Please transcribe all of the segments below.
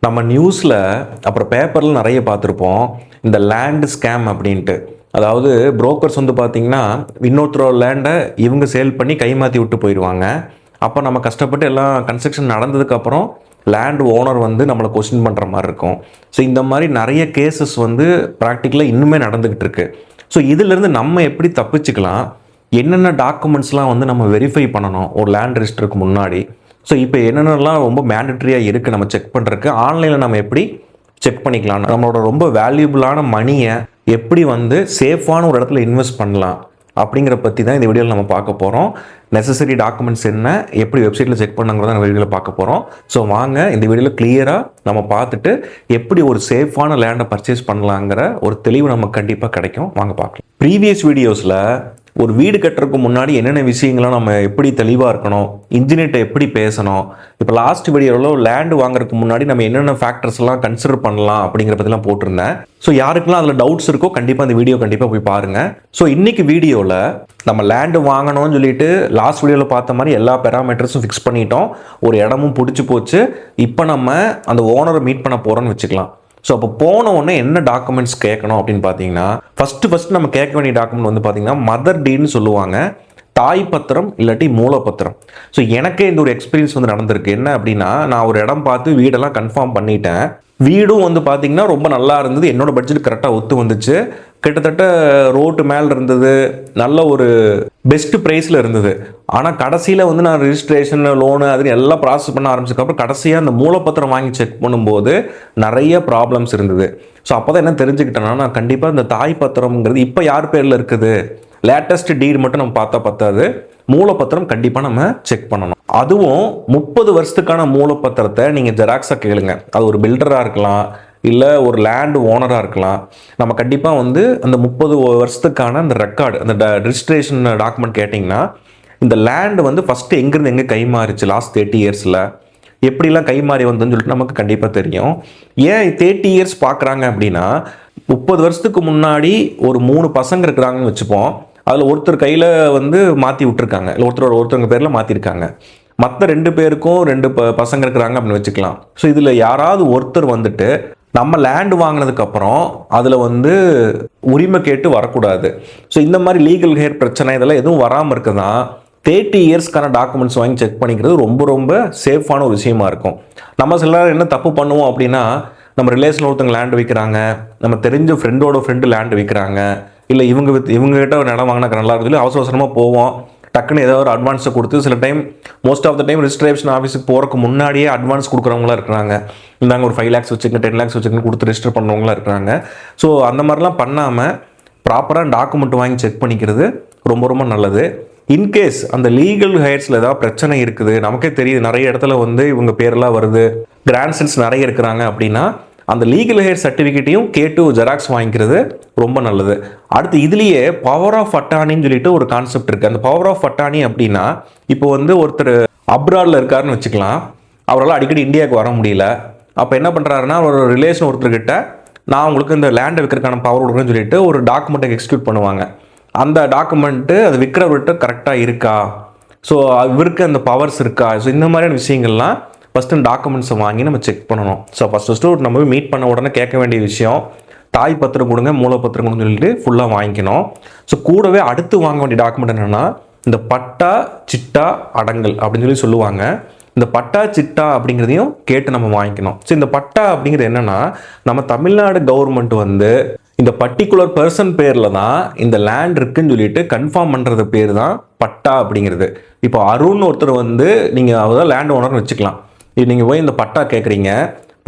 நம்ம நியூஸில் அப்புறம் பேப்பரில் நிறைய பார்த்துருப்போம் இந்த லேண்ட் ஸ்கேம் அப்படின்ட்டு. அதாவது புரோக்கர்ஸ் வந்து பார்த்திங்கன்னா இன்னொருத்தரோட லேண்டை இவங்க சேல் பண்ணி கைமாற்றி விட்டு போயிடுவாங்க. அப்போ நம்ம கஷ்டப்பட்டு எல்லாம் கன்ஸ்ட்ரக்ஷன் நடந்ததுக்கப்புறம் லேண்ட் ஓனர் வந்து நம்மளை கொஸ்டின் பண்ணுற மாதிரி இருக்கும். ஸோ இந்த மாதிரி நிறைய கேசஸ் வந்து ப்ராக்டிக்கலாக இன்னுமே நடந்துக்கிட்டு இருக்கு. ஸோ இதிலேருந்து நம்ம எப்படி தப்பிச்சுக்கலாம், என்னென்ன டாக்குமெண்ட்ஸ்லாம் வந்து நம்ம வெரிஃபை பண்ணணும் ஒரு லேண்ட் ரெஜிஸ்டருக்கு முன்னாடி. ஸோ இப்போ என்னென்னலாம் ரொம்ப மேண்டட்ரியாக இருக்குது நம்ம செக் பண்ணுறதுக்கு, ஆன்லைனில் நம்ம எப்படி செக் பண்ணிக்கலாம், நம்மளோட ரொம்ப வேல்யூபிளான மணியை எப்படி வந்து சேஃபான ஒரு இடத்துல இன்வெஸ்ட் பண்ணலாம் அப்படிங்கிற பற்றி தான் இந்த வீடியோவில் நம்ம பார்க்க போகிறோம். நெசசரி டாக்குமெண்ட்ஸ் என்ன, எப்படி வெப்சைட்டில் செக் பண்ணுங்கிறத நம்ம வீடியோவில் பார்க்க போகிறோம். ஸோ வாங்க இந்த வீடியோவில் கிளியராக நம்ம பார்த்துட்டு எப்படி ஒரு சேஃபான லேண்டை பர்ச்சேஸ் பண்ணலாங்கிற ஒரு தெளிவு நமக்கு கண்டிப்பாக கிடைக்கும். வாங்க பார்க்கலாம். ப்ரீவியஸ் வீடியோஸில் ஒரு வீடு கட்டுறதுக்கு முன்னாடி என்னென்ன விஷயங்களும் நம்ம எப்படி தெளிவாக இருக்கணும், இன்ஜினியர்கிட்ட எப்படி பேசணும், இப்போ லாஸ்ட் வீடியோவில் லேண்டு வாங்குறதுக்கு முன்னாடி நம்ம என்னென்ன ஃபேக்டர்ஸ் எல்லாம் கன்சிடர் பண்ணலாம் அப்படிங்கிற பற்றிலாம் போட்டிருந்தேன். ஸோ யாருக்கெல்லாம் அதில் டவுட்ஸ் இருக்கோ கண்டிப்பாக அந்த வீடியோ கண்டிப்பாக போய் பாருங்கள். ஸோ இன்றைக்கி வீடியோவில் நம்ம லேண்டு வாங்கணும்னு சொல்லிட்டு லாஸ்ட் வீடியோவில் பார்த்த மாதிரி எல்லா பேராமீட்டர்ஸும் ஃபிக்ஸ் பண்ணிட்டோம், ஒரு இடமும் பிடிச்சி போச்சு. இப்போ நம்ம அந்த ஓனரை மீட் பண்ண போகிறோன்னு வச்சுக்கலாம். ஸோ அப்போ போன உடனே என்ன டாக்குமெண்ட்ஸ் கேட்கணும் அப்படின்னு பார்த்தீங்கன்னா, ஃபஸ்ட்டு நம்ம கேட்க வேண்டிய டாக்குமெண்ட் வந்து பார்த்தீங்கன்னா மதர் டீட்னு சொல்லுவாங்க, தாய் பத்திரம் இல்லாட்டி மூலப்பத்திரம். ஸோ எனக்கே இந்த ஒரு எக்ஸ்பீரியன்ஸ் வந்து நடந்திருக்கு. என்ன அப்படின்னா, நான் ஒரு இடம் பார்த்து வீடெல்லாம் கன்ஃபார்ம் பண்ணிட்டேன். வீடும் வந்து பார்த்தீங்கன்னா ரொம்ப நல்லா இருந்தது, என்னோட பட்ஜெட் கரெக்டாக ஒத்து வந்துச்சு. கிட்டத்தட்ட ரோட்டு மேலே இருந்தது, நல்ல ஒரு பெஸ்ட் ப்ரைஸில் இருந்தது. ஆனால் கடைசியில் வந்து நான் ரிஜிஸ்ட்ரேஷன் லோனு அது எல்லாம் ப்ராசஸ் பண்ண ஆரம்பிச்சதுக்கப்புறம் கடைசியாக அந்த மூலப்பத்திரம் வாங்கி செக் பண்ணும்போது நிறைய ப்ராப்ளம்ஸ் இருந்தது. ஸோ அப்போ தான் என்ன தெரிஞ்சுக்கிட்டேன்னா, நான் கண்டிப்பாக இந்த தாய் பத்திரம்ங்கிறது இப்போ யார் பேரில் இருக்குது, லேட்டஸ்ட் டீட் மட்டும் நம்ம பார்த்தா பத்தாது, மூலப்பத்திரம் கண்டிப்பாக நம்ம செக் பண்ணணும். அதுவும் 30 வருஷத்துக்கான மூலப்பத்திரத்தை நீங்கள் ஜெராக்ஸாக கேளுங்க. அது ஒரு பில்டராக இருக்கலாம், இல்லை ஒரு லேண்ட் ஓனராக இருக்கலாம். நம்ம கண்டிப்பாக வந்து அந்த 30 வருஷத்துக்கான அந்த ரெக்கார்டு, அந்த ரிஜிஸ்ட்ரேஷன் டாக்குமெண்ட் கேட்டிங்கன்னா, இந்த லேண்டு வந்து ஃபஸ்ட்டு எங்கேருந்து எங்கே கை மாறிச்சு லாஸ்ட் 30 இயர்ஸில், எப்படிலாம் கை மாறி வந்ததுன்னு சொல்லிட்டு நமக்கு கண்டிப்பாக தெரியும். ஏன் 30 இயர்ஸ் பார்க்குறாங்க அப்படின்னா, 30 வருஷத்துக்கு முன்னாடி ஒரு 3 பசங்க இருக்கிறாங்கன்னு வச்சுப்போம். அதில் ஒருத்தர் கையில் வந்து மாற்றி விட்டுருக்காங்க, இல்லை ஒருத்தவங்க பேரில் மாற்றிருக்காங்க. மற்ற 2 பேருக்கும் 2 பசங்க இருக்கிறாங்க அப்படின்னு வச்சுக்கலாம். ஸோ இதில் யாராவது ஒருத்தர் வந்துட்டு நம்ம லேண்டு வாங்கினதுக்கப்புறம் அதில் வந்து உரிமை கேட்டு வரக்கூடாது. ஸோ இந்த மாதிரி லீகல் ஹேர் பிரச்சனை இதெல்லாம் எதுவும் வராமல் இருக்குதான் 30 இயர்ஸ்க்கான டாக்குமெண்ட்ஸ் வாங்கி செக் பண்ணிக்கிறது ரொம்ப ரொம்ப சேஃபான ஒரு விஷயமா இருக்கும். நம்ம சில என்ன தப்பு பண்ணுவோம் அப்படின்னா, நம்ம ரிலேஷன் ஒருத்தவங்க லேண்டு விற்கிறாங்க, நம்ம தெரிஞ்ச ஃப்ரெண்டோட ஃப்ரெண்டு லேண்டு விற்கிறாங்க, இல்லை இவங்ககிட்ட ஒரு இடம் வாங்கினா நல்லா இருக்குது சொல்லி அவசர அவசரமாக போவோம். டக்குன்னு ஏதோ ஒரு அட்வான்ஸை கொடுத்து, சில time most of the time registration ஆஃபீஸுக்கு போகிறக்கு முன்னாடியே அட்வான்ஸ் கொடுக்குறவங்களாம் இருக்கிறாங்க. இந்தாங்க ஒரு 5 lakhs வச்சுக்கங்க, 10 lakhs வச்சுக்கன்னு கொடுத்து ரெஜிஸ்டர் பண்ணுறவங்களாம் இருக்கிறாங்க. ஸோ அந்த மாதிரிலாம் பண்ணாமல் ப்ராப்பராக டாக்குமெண்ட் வாங்கி செக் பண்ணிக்கிறது ரொம்ப ரொம்ப நல்லது. இன்கேஸ் அந்த லீகல் ஹையர்ஸில் ஏதாவது பிரச்சனை இருக்குது, நமக்கே தெரியுது நிறைய இடத்துல வந்து இவங்க பேரெல்லாம் வருது, கிராண்ட்சன்ஸ் நிறைய இருக்கிறாங்க அப்படின்னா, அந்த லீகல் ஹேர் சர்டிஃபிகேட்டையும் கேட்டு ஜெராக்ஸ் வாங்கிக்கிறது ரொம்ப நல்லது. அடுத்து இதுலேயே பவர் ஆஃப் அட்டானின்னு சொல்லிட்டு ஒரு கான்செப்ட் இருக்குது. அந்த பவர் ஆஃப் அட்டானி அப்படின்னா, இப்போ வந்து ஒருத்தர் அப்ராடில் இருக்காருன்னு வச்சுக்கலாம், அவரால் அடிக்கடி இந்தியாவுக்கு வர முடியல. அப்போ என்ன பண்ணுறாருன்னா, ஒரு ரிலேஷன் ஒருத்தர்கிட்ட நான் உங்களுக்கு இந்த லேண்டை விற்கிறதுக்கான பவர் கொடுக்குறேன்னு சொல்லிட்டு ஒரு டாக்குமெண்ட்டை எக்ஸிக்யூட் பண்ணுவாங்க. அந்த டாக்குமெண்ட்டு அது விற்கிறவர்கிட்ட கரெக்டாக இருக்கா, ஸோ இவருக்கு அந்த பவர்ஸ் இருக்கா, ஸோ இந்த மாதிரியான விஷயங்கள்லாம் ஃபஸ்ட்டு டாக்குமெண்ட்ஸை வாங்கி நம்ம செக் பண்ணணும். ஸோ ஃபஸ்ட்டு நம்ம மீட் பண்ண உடனே கேட்க வேண்டிய விஷயம், தாய் பத்திரம் கொடுங்க, மூலப்பத்திரம் கொடுங்கன்னு சொல்லிட்டு ஃபுல்லாக வாங்கிக்கணும். ஸோ கூடவே அடுத்து வாங்க வேண்டிய டாக்குமெண்ட் என்னென்னா, இந்த பட்டா சிட்டா அடங்கல் அப்படின்னு சொல்லுவாங்க. இந்த பட்டா சிட்டா அப்படிங்கிறதையும் கேட்டு நம்ம வாங்கிக்கணும். ஸோ இந்த பட்டா அப்படிங்கிறது என்னென்னா, நம்ம தமிழ்நாடு கவர்மெண்ட் வந்து இந்த பர்டிகுலர் பர்சன் பேரில் தான் இந்த லேண்ட் இருக்குன்னு சொல்லிட்டு கன்ஃபார்ம் பண்ணுறது பேர் தான் பட்டா அப்படிங்கிறது. இப்போ அருண் ஒருத்தர் வந்து நீங்கள் அவர் லேண்ட் ஓனர்னு வச்சுக்கலாம். இது நீங்கள் போய் இந்த பட்டா கேட்குறீங்க,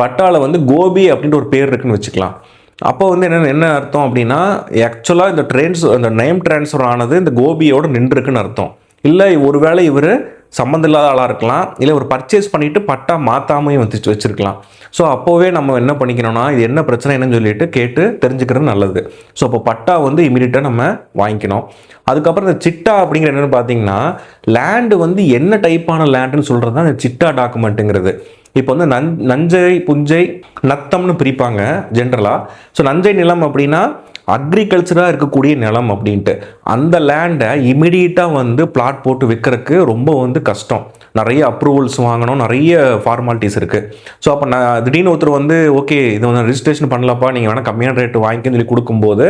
பட்டாவில் வந்து கோபி அப்படின்ட்டு ஒரு பேர் இருக்குன்னு வச்சுக்கலாம். அப்போ வந்து என்ன அர்த்தம் அப்படின்னா, ஆக்சுவலாக இந்த நேம் ட்ரான்ஸ்ஃபர் ஆனது இந்த கோபியோட நின்றுருக்குன்னு அர்த்தம். இல்லை ஒருவேளை இவர் சம்மந்தம் இல்லாத ஆளாக இருக்கலாம், இல்லை ஒரு பர்ச்சேஸ் பண்ணிவிட்டு பட்டா மாற்றாமையும் வச்சுருக்கலாம். ஸோ அப்போவே நம்ம என்ன பண்ணிக்கணும்னா, இது என்ன பிரச்சனை என்னன்னு சொல்லிட்டு கேட்டு தெரிஞ்சுக்கிறது நல்லது. ஸோ அப்போ பட்டா வந்து இமீடியட்டாக நம்ம வாங்கிக்கணும். அதுக்கப்புறம் இந்த சிட்டா அப்படிங்கிற என்னென்னு பார்த்தீங்கன்னா, லேண்டு வந்து என்ன டைப்பான லேண்டுன்னு சொல்கிறது தான் இந்த சிட்டா டாக்குமெண்ட்டுங்கிறது. இப்போ வந்து நஞ்சை, புஞ்சை, நத்தம்னு பிரிப்பாங்க ஜென்ரலாக. ஸோ நஞ்சை நிலம் அப்படின்னா அக்ரிகல்ச்சராக இருக்கக்கூடிய நிலம் அப்படின்ட்டு. அந்த லேண்டை இமிடியட்டாக வந்து பிளாட் போட்டு விற்கிறதுக்கு ரொம்ப வந்து கஷ்டம். நிறைய அப்ரூவல்ஸ் வாங்கணும், நிறைய ஃபார்மாலிட்டிஸ் இருக்குது. ஸோ அப்போ நான் திடீர்னு ஒருத்தர் வந்து ஓகே இது வந்து ரிஜிஸ்ட்ரேஷன் பண்ணலப்பா, நீங்கள் வேணால் கம்மியான ரேட்டு வாங்கிக்கன்னு சொல்லி கொடுக்கும்போது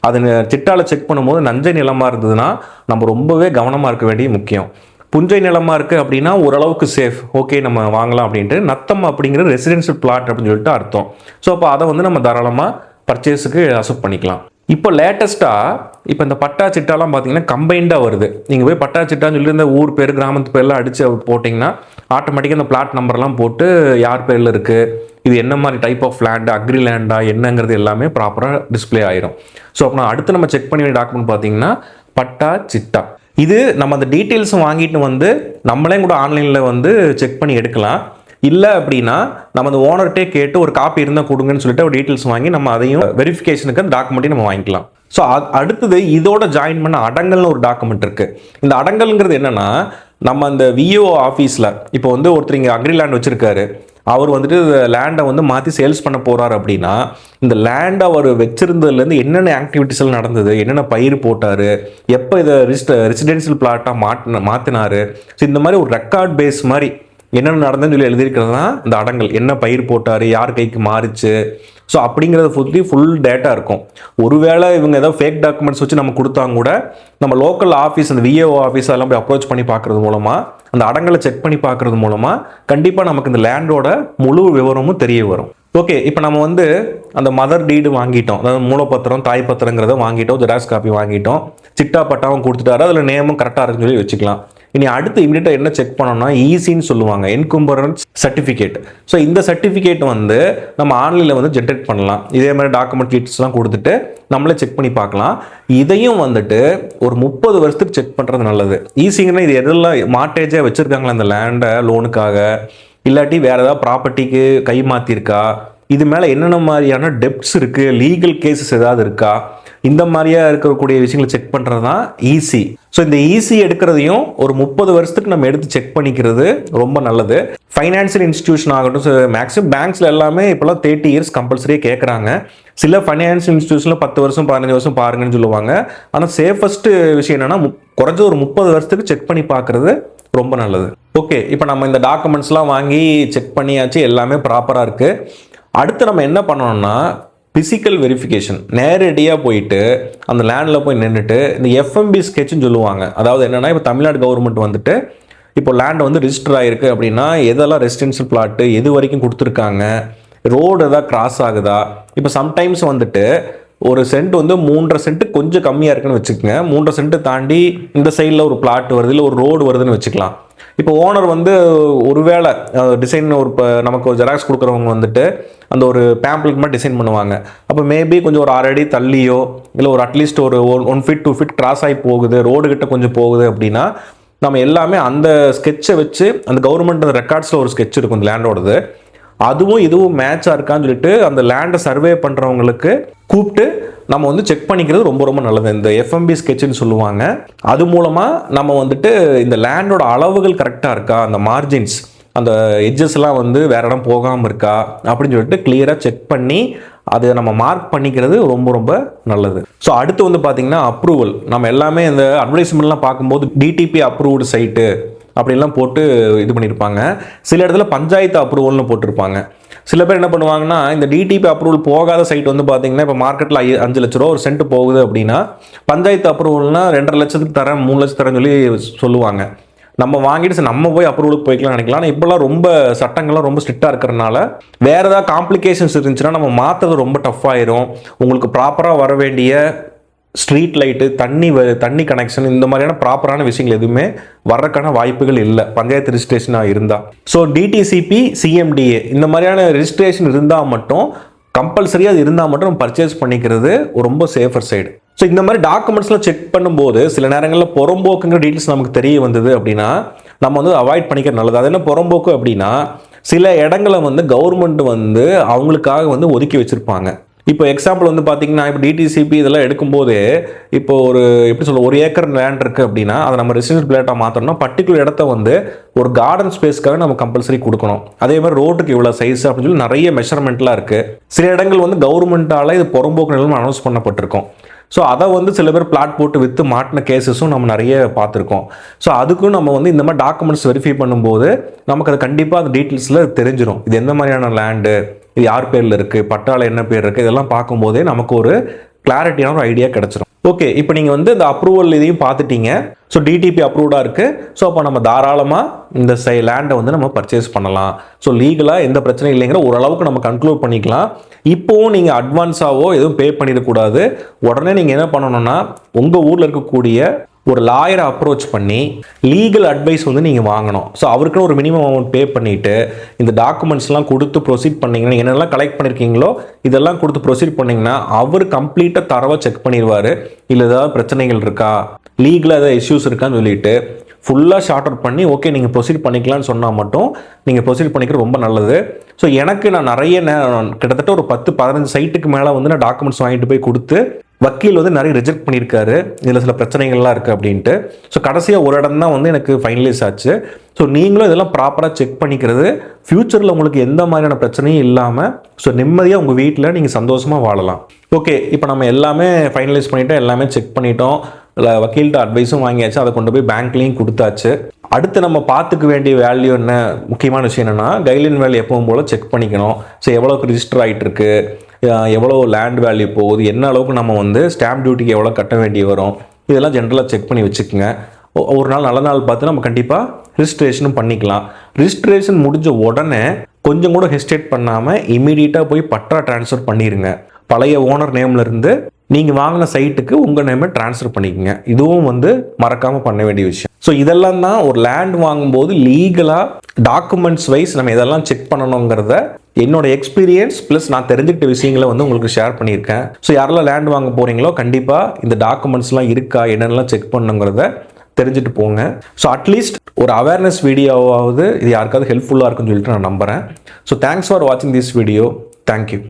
அது சிட்டாவில் செக் பண்ணும்போது நஞ்சை நிலமாக இருந்ததுன்னா நம்ம ரொம்பவே கவனமாக இருக்க வேண்டிய முக்கியம். புஞ்சை நிலமாக இருக்குது அப்படின்னா ஓரளவுக்கு சேஃப், ஓகே நம்ம வாங்கலாம் அப்படின்ட்டு. நத்தம் அப்படிங்கிற ரெசிடென்ஷியல் பிளாட் அப்படின்னு சொல்லிட்டு அர்த்தம். ஸோ அப்போ அதை வந்து நம்ம தாராளமாக பர்ச்சேஸுக்கு அக்செப்ட் பண்ணிக்கலாம். இப்போ லேட்டஸ்ட்டாக இப்போ இந்த பட்டா சிட்டாலாம் பார்த்தீங்கன்னா கம்பைண்டாக வருது. நீங்கள் போய் பட்டா சிட்டான்னு சொல்லி இந்த ஊர் பேர் கிராமத்து பேர்லாம் அடித்து போட்டிங்கன்னா ஆட்டோமேட்டிக்காக இந்த பிளாட் நம்பர்லாம் போட்டு யார் பேரில் இருக்குது, இது என்ன மாதிரி டைப் ஆஃப் லேண்டு, அக்ரி லேண்டா என்னங்கிறது எல்லாமே ப்ராப்பராக டிஸ்பிளே ஆயிரும். ஸோ அப்போ அடுத்து நம்ம செக் பண்ணி டாக்குமெண்ட் பார்த்தீங்கன்னா பட்டா சிட்டா. இது நம்ம அந்த டீட்டெயில்ஸ் வாங்கிட்டு வந்து நம்மளே கூட ஆன்லைனில் வந்து செக் பண்ணி எடுக்கலாம். இல்லை அப்படின்னா நம்ம அந்த ஓனர்கிட்டே கேட்டு ஒரு காப்பி இருந்தால் கொடுங்கன்னு சொல்லிட்டு ஒரு டீட்டெயில்ஸ் வாங்கி நம்ம அதையும் வெரிஃபிகேஷனுக்கு அந்த டாக்குமெண்ட்டையும் நம்ம வாங்கிக்கலாம். ஸோ அடுத்தது இதோட ஜாயின் பண்ண அடங்கல்னு ஒரு டாக்குமெண்ட் இருக்குது. இந்த அடங்கல்ங்கிறது என்னென்னா நம்ம அந்த விஓ ஆஃபீஸில் இப்போ வந்து ஒருத்தர் இங்கே அக்ரி லேண்ட் வச்சுருக்காரு, அவர் வந்துட்டு லேண்டை வந்து மாற்றி சேல்ஸ் பண்ண போகிறார் அப்படின்னா இந்த லேண்டை அவர் வச்சிருந்ததுலேருந்து என்னென்ன ஆக்டிவிட்டிஸ் எல்லாம் நடந்தது, என்னென்ன பயிர் போட்டார், எப்போ இதை ரெசிடென்ஷியல் பிளாட்டாக மாற்றினார், ஸோ இந்த மாதிரி ஒரு ரெக்கார்ட் பேஸ் மாதிரி என்னென்ன நடந்ததுன்னு சொல்லி எழுதியிருக்கிறது தான் இந்த அடங்கல். என்ன பயிர் போட்டார், யார் கைக்கு மாறிச்சு, ஸோ அப்படிங்கிறத ஃபுல் டேட்டா இருக்கும். ஒருவேளை இவங்க ஏதோ ஃபேக் டாக்குமெண்ட்ஸ் வச்சு நம்ம கொடுத்தாங்க கூட நம்ம லோக்கல் ஆஃபீஸ் அந்த விஏஓ ஆஃபீஸ் அதெல்லாம் போய் அப்ரோச் பண்ணி பார்க்குறது மூலமாக, அந்த அடங்கலை செக் பண்ணி பார்க்குறது மூலமாக கண்டிப்பாக நமக்கு இந்த லேண்டோட முழு விவரமும் தெரிய வரும். ஓகே, இப்போ நம்ம வந்து அந்த மதர் டீடு வாங்கிட்டோம், அதாவது மூலப்பத்திரம் தாய் பத்திரங்கிறத வாங்கிட்டோம், ஜெராக்ஸ் காப்பி வாங்கிட்டோம், சிட்டா பட்டாவும் கொடுத்துட்டாரு, அதில் நேமும் கரெக்டாக இருக்குன்னு சொல்லி வச்சுக்கலாம். இனி அடுத்து இமீடியட்டாக என்ன செக் பண்ணோம்னா ஈசின்னு சொல்லுவாங்க, என்கும்பரன்ஸ் சர்டிஃபிகேட். ஸோ இந்த சர்டிஃபிகேட் வந்து நம்ம ஆன்லைனில் வந்து ஜென்ரேட் பண்ணலாம். இதே மாதிரி டாக்குமெண்ட் டீட்டெயில்ஸ்லாம் கொடுத்துட்டு நம்மளே செக் பண்ணி பார்க்கலாம். இதையும் வந்துட்டு ஒரு 30 வருஷத்துக்கு செக் பண்ணுறது நல்லது. ஈஸிங்கன்னா இது எதெல்லாம் மார்ட்டேஜாக வச்சுருக்காங்களா அந்த லேண்டை லோனுக்காக, இல்லாட்டி வேறு ஏதாவது ப்ராப்பர்ட்டிக்கு கை மாற்றிருக்கா, இது மேலே என்னென்ன மாதிரியான டெப்ட்ஸ் இருக்குது, லீகல் கேசஸ் ஏதாவது இருக்கா, இந்த மாதிரியா இருக்கக்கூடிய விஷயங்களை செக் பண்ணுறது தான் ஈஸி. ஸோ இந்த ஈஸி எடுக்கிறதையும் ஒரு 30 வருஷத்துக்கு நம்ம எடுத்து செக் பண்ணிக்கிறது ரொம்ப நல்லது. ஃபைனான்சியல் இன்ஸ்டிடியூஷன் ஆகட்டும், மேக்ஸிமம் பேங்க்ஸில் எல்லாமே இப்போலாம் 30 இயர்ஸ் கம்பல்சரியாக கேட்குறாங்க. சில ஃபைனான்சியல் இன்ஸ்டிடியூஷனில் 10 வருஷம் 15 வருஷம் பாருங்கன்னு சொல்லுவாங்க. ஆனால் சேஃபஸ்ட் விஷயம் என்னென்னா குறைஞ்ச ஒரு 30 வருஷத்துக்கு செக் பண்ணி பார்க்குறது ரொம்ப நல்லது. ஓகே, இப்போ நம்ம இந்த டாக்குமெண்ட்ஸ்லாம் வாங்கி செக் பண்ணியாச்சு, எல்லாமே ப்ராப்பராக இருக்குது. அடுத்து நம்ம என்ன பண்ணணும்னா பிசிக்கல் வெரிஃபிகேஷன். நேரடியாக போயிட்டு அந்த லேண்டில் போய் நின்றுட்டு இந்த எஃப்எம்பி ஸ்கெட்ச்னு சொல்லுவாங்க. அதாவது என்னென்னா இப்போ தமிழ்நாடு கவர்மெண்ட் வந்துட்டு இப்போ லேண்ட் வந்து ரிஜிஸ்டர் ஆகிருக்கு அப்படின்னா எதெல்லாம் ரெசிடென்ஷியல் பிளாட்டு எது வரைக்கும் கொடுத்துருக்காங்க, ரோடு எதாவது கிராஸ் ஆகுதா. இப்போ சம்டைம்ஸ் வந்துட்டு ஒரு சென்ட் வந்து 3.5 சென்ட் கொஞ்சம் கம்மியாக இருக்குன்னு வச்சுக்கோங்க, 3.5 சென்ட் தாண்டி இந்த சைடில் ஒரு பிளாட் வருது, இல்லை ஒரு ரோடு வருதுன்னு வச்சுக்கலாம். இப்போ ஓனர் வந்து ஒருவேளை டிசைன் ஒரு நமக்கு ஒரு ஜெராக்ஸ் கொடுக்குறவங்க வந்துட்டு அந்த ஒரு பேம்ப்ளெட் மாதிரி டிசைன் பண்ணுவாங்க. அப்போ மேபி கொஞ்சம் ஒரு 6 அடி தள்ளியோ இல்லை ஒரு அட்லீஸ்ட் ஒரு 1 ஃபீட் 2 ஃபீட் கிராஸ் ஆகி போகுது, ரோடு கிட்ட கொஞ்சம் போகுது அப்படின்னா நம்ம எல்லாமே அந்த ஸ்கெட்சை வச்சு அந்த கவர்மெண்ட் அந்த ரெக்கார்ட்ஸில் ஒரு ஸ்கெட்ச் இருக்கும் இந்த லேண்டோடது, அதுவும் இதுவும் மேட்சாக இருக்கான்னு சொல்லிட்டு அந்த லேண்டை சர்வே பண்ணுறவங்களுக்கு கூப்பிட்டு நம்ம வந்து செக் பண்ணிக்கிறது ரொம்ப ரொம்ப நல்லது. இந்த எஃப்எம்பி ஸ்கெட்ச்னு சொல்லுவாங்க. அது மூலமாக நம்ம வந்துட்டு இந்த லேண்டோட அளவுகள் கரெக்டாக இருக்கா, அந்த மார்ஜின்ஸ் அந்த எட்ஜஸ்லாம் வந்து வேற இடம் போகாமல் இருக்கா அப்படின்னு சொல்லிட்டு கிளியராக செக் பண்ணி அதை நம்ம மார்க் பண்ணிக்கிறது ரொம்ப ரொம்ப நல்லது. ஸோ அடுத்து வந்து பார்த்தீங்கன்னா அப்ரூவல். நம்ம எல்லாமே இந்த அட்வர்டைஸ்மெண்ட்லாம் பார்க்கும்போது டிடிபி அப்ரூவ்டு சைட்டு அப்படின்லாம் போட்டு இது பண்ணியிருப்பாங்க. சில இடத்துல பஞ்சாயத்து அப்ரூவல்னு போட்டிருப்பாங்க. சில பேர் என்ன பண்ணுவாங்கன்னா இந்த டிடிபி அப்ரூவல் போகாத சைட் வந்து பார்த்தீங்கன்னா இப்போ மார்க்கெட்டில் 5 லட்ச ரூபா ஒரு சென்ட் போகுது அப்படின்னா பஞ்சாயத்து அப்ரூவல்னா 2.5 லட்சத்துக்கு தரேன் 3 லட்சம் தரேன்னு சொல்லி சொல்லுவாங்க. நம்ம வாங்கிட்டு நம்ம போய் அப்ரூவலுக்கு போய்க்கலாம் நினைக்கலாம். ஆனால் இப்போல்லாம் ரொம்ப சட்டங்கள்லாம் ரொம்ப ஸ்ட்ரிக்டாக இருக்கிறனால வேறு ஏதாவது காம்ப்ளிகேஷன்ஸ் இருந்துச்சுன்னா நம்ம மாற்றுறது ரொம்ப டஃப் ஆயிரும். உங்களுக்கு ப்ராப்பராக வர வேண்டிய ஸ்ட்ரீட் லைட்டு, தண்ணி கனெக்ஷன், இந்த மாதிரியான ப்ராப்பரான விஷயங்கள் எதுவுமே வர்றதுக்கான வாய்ப்புகள் இல்லை பஞ்சாயத்து ரிஜிஸ்ட்ரேஷனாக இருந்தால். ஸோ டிடிசிபி, சிஎம்டிஏ இந்த மாதிரியான ரிஜிஸ்ட்ரேஷன் இருந்தால் மட்டும் கம்பல்சரியாக அது இருந்தால் மட்டும் நம்ம பர்ச்சேஸ் பண்ணிக்கிறது ரொம்ப சேஃபர் சைடு. ஸோ இந்த மாதிரி டாக்குமெண்ட்ஸ்லாம் செக் பண்ணும்போது சில நேரங்களில் புறம்போக்குங்கிற டீட்டெயில்ஸ் நமக்கு தெரிய வந்தது அப்படின்னா நம்ம வந்து அவாய்ட் பண்ணிக்கிறது நல்லது. அது என்ன புறம்போக்கு அப்படின்னா சில இடங்களை வந்து கவர்மெண்ட் வந்து அவங்களுக்காக வந்து ஒதுக்கி வச்சுருப்பாங்க. இப்போ எக்ஸாம்பிள் வந்து பார்த்தீங்கன்னா இப்போ டிடிசிபி இதெல்லாம் எடுக்கும்போது இப்போ ஒரு எப்படி சொல்ல 1 ஏக்கர் லேண்ட் இருக்குது அப்படின்னா அதை நம்ம ரெசிடென்ஷியல் பிளாட்டாக மாற்றணும்னா பர்டிகுலர் இடத்த வந்து ஒரு கார்டன் ஸ்பேஸ்க்காக நம்ம கம்பல்சரி கொடுக்கணும். அதே மாதிரி ரோட்டுக்கு இவ்வளோ சைஸ் அப்படின்னு சொல்லி நிறைய மெஷர்மெண்ட்லாம் இருக்குது. சில இடங்கள் வந்து கவர்மெண்ட்டால் இது புறம்போக்கு நிலம் அனௌன்ஸ் பண்ணப்பட்டிருக்கும். ஸோ அதை வந்து சில பேர் பிளாட் போட்டு விற்று மாட்டின கேசஸும் நம்ம நிறைய பார்த்துருக்கோம். ஸோ அதுக்கும் நம்ம வந்து இந்த மாதிரி டாக்குமெண்ட்ஸ் வெரிஃபை பண்ணும்போது நமக்கு அது கண்டிப்பாக அந்த டீட்டெயில்ஸில் தெரிஞ்சிடும். இது எந்த மாதிரியான லேண்டு, இது யார் பேரில் இருக்குது, பட்டாவில் என்ன பேர் இருக்குது, இதெல்லாம் பார்க்கும்போதே நமக்கு ஒரு கிளாரிட்டியான ஒரு ஐடியா கிடச்சிரும். ஓகே, இப்போ நீங்கள் வந்து இந்த அப்ரூவல் இதையும் பார்த்துட்டீங்க. ஸோ டிடிபி அப்ரூவ்டாக இருக்குது. ஸோ அப்போ நம்ம தாராளமாக இந்த லேண்டை வந்து நம்ம பர்ச்சேஸ் பண்ணலாம். ஸோ லீகலாக எந்த பிரச்சனையும் இல்லைங்கிற ஓரளவுக்கு நம்ம கன்க்ளூட் பண்ணிக்கலாம். இப்போவும் நீங்கள் அட்வான்ஸாவோ எதுவும் பே பண்ணிடக்கூடாது. உடனே நீங்கள் என்ன பண்ணணும்னா உங்கள் ஊரில் இருக்கக்கூடிய ஒரு லாயரை அப்ரோச் பண்ணி லீகல் அட்வைஸ் வந்து நீங்கள் வாங்கணும். ஸோ அவருக்குன்னு ஒரு மினிமம் அமௌண்ட் பே பண்ணிவிட்டு இந்த டாக்குமெண்ட்ஸ்லாம் கொடுத்து ப்ரொசீட் பண்ணிங்கன்னா, நீங்கள் என்னெல்லாம் கலெக்ட் பண்ணியிருக்கீங்களோ இதெல்லாம் கொடுத்து ப்ரொசீட் பண்ணிங்கன்னா அவர் கம்ப்ளீட்டாக தரவாக செக் பண்ணிடுவார். இல்லை ஏதாவது பிரச்சனைகள் இருக்கா, லீகலாக ஏதாவது இஷ்யூஸ் இருக்கான்னு சொல்லிட்டு ஃபுல்லாக ஷார்ட் அவுட் பண்ணி ஓகே நீங்கள் ப்ரொசீட் பண்ணிக்கலாம்னு சொன்னால் மட்டும் நீங்கள் ப்ரொசீட் பண்ணிக்கிறது ரொம்ப நல்லது. ஸோ எனக்கு நான் நிறைய கிட்டத்தட்ட ஒரு 10-15 சைட்டுக்கு மேலே வந்து நான் டாக்குமெண்ட்ஸ் வாங்கிட்டு போய் கொடுத்து வக்கீல் வந்து நிறைய ரிஜெக்ட் பண்ணியிருக்காரு, இதில் சில பிரச்சனைகள்லாம் இருக்குது அப்படின்ட்டு. ஸோ கடைசியாக ஒரு இடம் தான் வந்து எனக்கு ஃபைனலைஸ் ஆச்சு. ஸோ நீங்களும் இதெல்லாம் ப்ராப்பராக செக் பண்ணிக்கிறது ஃப்யூச்சரில் உங்களுக்கு எந்த மாதிரியான பிரச்சனையும் இல்லாமல் ஸோ நிம்மதியாக உங்கள் வீட்டில் நீங்கள் சந்தோஷமாக வாழலாம். ஓகே, இப்போ நம்ம எல்லாமே ஃபைனலைஸ் பண்ணிட்டோம், எல்லாமே செக் பண்ணிட்டோம், இல்லை வக்கீல்கிட்ட அட்வைஸும் வாங்கியாச்சு, அதை கொண்டு போய் பேங்க்லேயும் கொடுத்தாச்சு. அடுத்து நம்ம பார்த்துக்க வேண்டிய வேல்யூ என்ன, முக்கியமான விஷயம் என்னென்னா கைட்லைன் வேல்யூ எப்பவும் போல் செக் பண்ணிக்கணும். ஸோ எவ்வளோக்கு ரிஜிஸ்டர் ஆகிட்டு இருக்கு, எவ்வளோ லேண்ட் வேல்யூ போகுது, என்ன அளவுக்கு நம்ம வந்து ஸ்டாம்ப் டியூட்டிக்கு எவ்வளோ கட்ட வேண்டி வரும், இதெல்லாம் ஜென்ரலாக செக் பண்ணி வச்சுக்கோங்க. ஒரு நாள் நல்ல நாள் பார்த்து நம்ம கண்டிப்பாக ரிஜிஸ்ட்ரேஷனும் பண்ணிக்கலாம். ரிஜிஸ்ட்ரேஷன் முடிஞ்ச உடனே கொஞ்சம் கூட ஹெசிடேட் பண்ணாமல் இமீடியட்டாக போய் பட்டா ட்ரான்ஸ்ஃபர் பண்ணிடுங்க. பழைய ஓனர் நேம்ல இருந்து நீங்கள் வாங்கின சைட்டுக்கு உங்கள் நேமை ட்ரான்ஸ்ஃபர் பண்ணிக்கோங்க. இதுவும் வந்து மறக்காமல் பண்ண வேண்டிய விஷயம். ஸோ இதெல்லாம் தான் ஒரு லேண்ட் வாங்கும்போது லீகலாக டாக்குமெண்ட்ஸ் வைஸ் நம்ம இதெல்லாம் செக் பண்ணணுங்கிறத என்னோட எக்ஸ்பீரியன்ஸ் ப்ளஸ் நான் தெரிஞ்சுக்கிட்ட விஷயங்களை வந்து உங்களுக்கு ஷேர் பண்ணியிருக்கேன். ஸோ யாரெல்லாம் லேண்ட் வாங்க போகிறீங்களோ கண்டிப்பாக இந்த டாக்குமெண்ட்ஸ்லாம் இருக்கா என்னென்னலாம் செக் பண்ணுங்கிறத தெரிஞ்சுட்டு போங்க. ஸோ அட்லீஸ்ட் ஒரு அவேர்னஸ் வீடியோவாவது இது யாருக்காவது ஹெல்ப்ஃபுல்லாக இருக்குன்னு சொல்லிட்டு நான் நம்புகிறேன். ஸோ தேங்க்ஸ் ஃபார் வாட்சிங் திஸ் வீடியோ. தேங்க்யூ.